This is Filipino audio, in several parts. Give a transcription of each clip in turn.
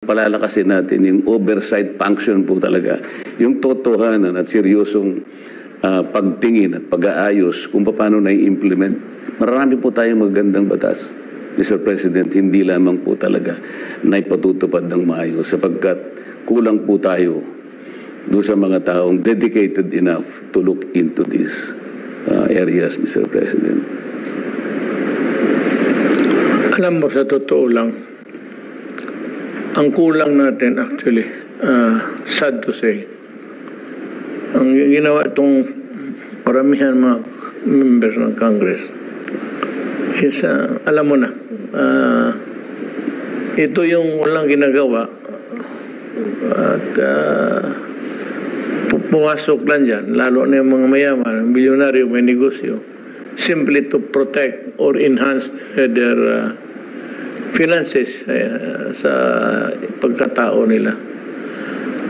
Palalakasin natin yung oversight function po talaga. Yung totohanan at seryosong pagtingin at pag-aayos kung paano na-implement. Marami po tayong magandang batas, Mr. President, hindi lamang po talaga na ipatutupad ng maayos sapagkat kulang po tayo doon sa mga taong dedicated enough to look into these areas, Mr. President. Alam mo, sa totoo lang, ang kulang natin actually, sad to say, ang ginawa itong paramihan mga members ng Congress is, alam mo na, ito yung walang ginagawa at pumasok lang dyan, lalo na yung mga mayaman, milyonaryo, may negosyo, simply to protect or enhance their finances sa pagkatao nila.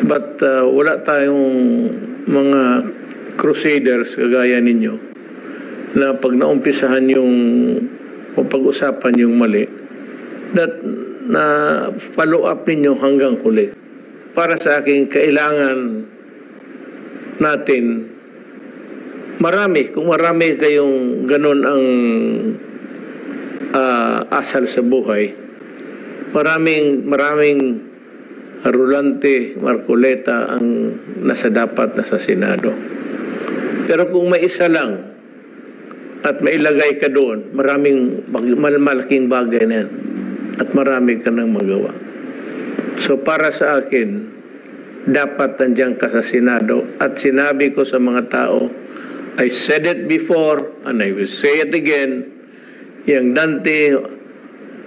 But wala tayong mga crusaders kagaya ninyo na pag naumpisahan yung o pag-usapan yung mali, that na follow up ninyo hanggang huli. Para sa akin, kailangan natin marami, kung marami kayong ganun ang asal sa buhay, maraming Rolante, Marcoleta ang dapat nasa Senado. Pero kung may isa lang at mailagay ka doon, malaking bagay na yan at marami ka nang magawa. So para sa akin, dapat nandiyan ka sa Senado at sinabi ko sa mga tao, I said it before and I will say it again, yung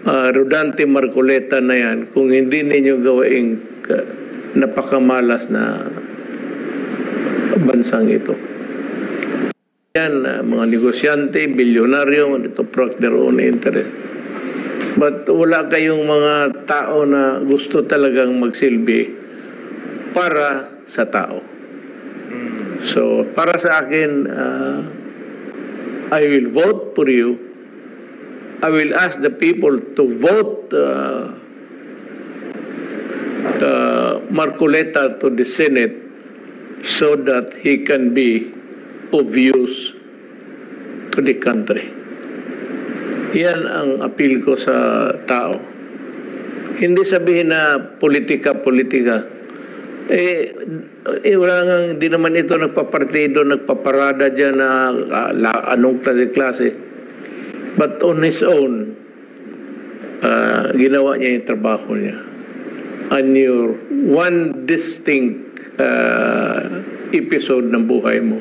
Rodante Marcoleta na yan, kung hindi ninyo gawaing napakamalas na bansang ito. Yan, mga negosyante, bilyonaryo, to protect their own interest. But wala kayong mga tao na gusto talagang magsilbi para sa tao. So, para sa akin, I will vote for you. I will ask the people to vote Marcoleta to the Senate so that he can be of use to the country. Yan ang appeal ko sa tao. Hindi sabihin na politika. Wala nga, hindi naman ito nagpapartido, nagpaparada dyan na anong klase-klase. But on his own, ginawa niya yung trabaho niya. And your one distinct episode ng buhay mo,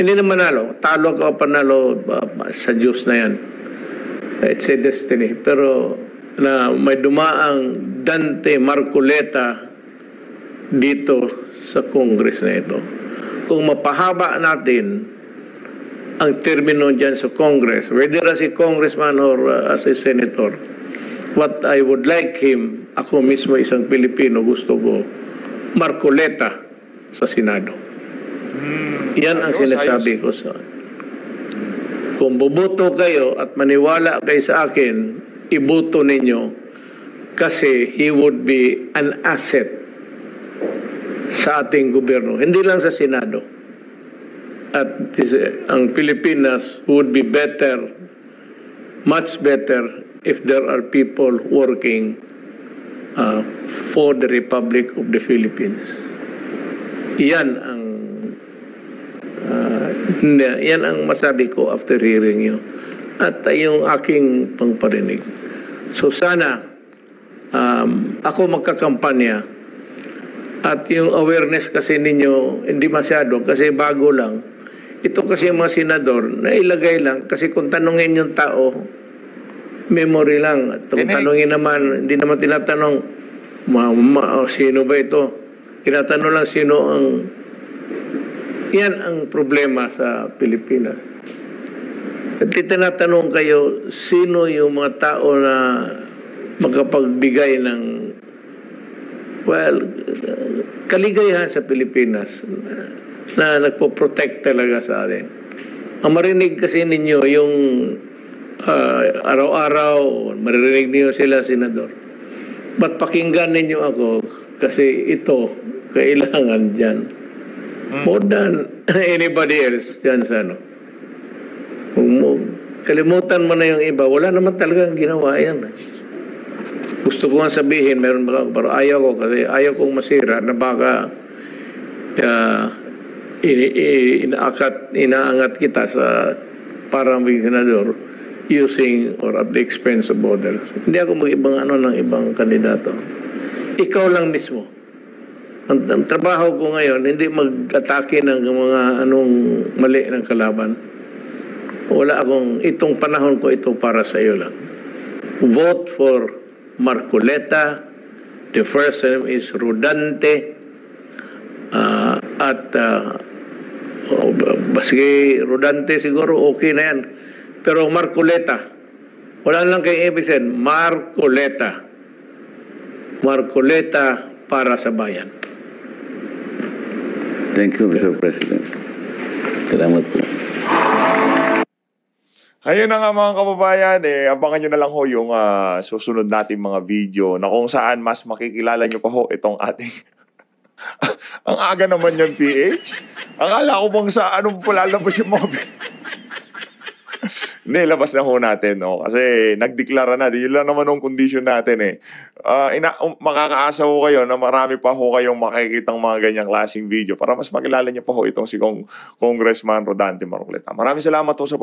hindi na manalo. Talo ka o panalo, sa Diyos na yan. It's a destiny. Pero na may dumaang Dante Marcoleta dito sa Congress na ito. Kung mapahaba natin ang termino dyan sa Congress, whether as a congressman or as a senator, what I would like him, ako mismo isang Pilipino, gusto ko, Marcoleta sa Senado. Yan ang sinasabi ko sa... Kung buboto kayo at maniwala kayo sa akin, iboto ninyo kasi he would be an asset sa ating gobyerno. Hindi lang sa Senado. At ang Pilipinas would be better, much better, if there are people working for the Republic of the Philippines. Yan ang masabi ko after hearing you. At yung aking pangparinig. So sana, ako magkakampanya at yung awareness kasi ninyo, hindi masyado kasi bago lang. Ito kasi yung mga senador, nailagay lang kasi kung tanungin yung tao, memory lang. At kung tanungin naman, hindi naman tinatanong, sino ba ito? Tinatanong lang sino ang... Yan ang problema sa Pilipinas. At tinatanong kayo, sino yung mga tao na makapagbigay ng, kaligayahan sa Pilipinas na nagpo-protect talaga sa atin. Ang marinig kasi ninyo yung araw-araw, maririnig niyo sila, Senador. Ba't pakinggan ninyo ako? Kasi ito, kailangan dyan. More than anybody else dyan sa ano. Kalimutan mo na yung iba. Wala naman talagang ginawa yan. Gusto ko nga sabihin, meron ba, pero ayaw ko kasi ayaw kong masira na baka inaangat kita sa parang senador using or at the expense of others. Hindi ako mag-ibang ng ibang kandidato. Ikaw lang mismo. Ang trabaho ko ngayon, hindi mag-atake ng mga mali ng kalaban. Wala akong, itong panahon ko ito para sa iyo lang. Vote for Marcoleta. The first name is Rodante. Sige, Rodante siguro okay na yan. Pero Marcoleta, wala lang kayong ibig sabihin, Marcoleta. Marcoleta para sa bayan. Thank you, Mr. President. Salamat po. Ayun na nga mga kababayan, abangan nyo na lang ho yung susunod natin mga video na kung saan mas makikilala nyo pa ho itong ating ang aga naman yung PH. Akala ko bang sa anong palalabas yung mga Hindi, labas na ho natin, no? Kasi nagdeklara na, yun lang naman ang condition natin makakaasa ho kayo na marami pa ho kayong makikitang mga ganyang klaseng video para mas makilala niyo pa ho itong si Congressman Rodante Marcoleta. Maraming salamat ho sa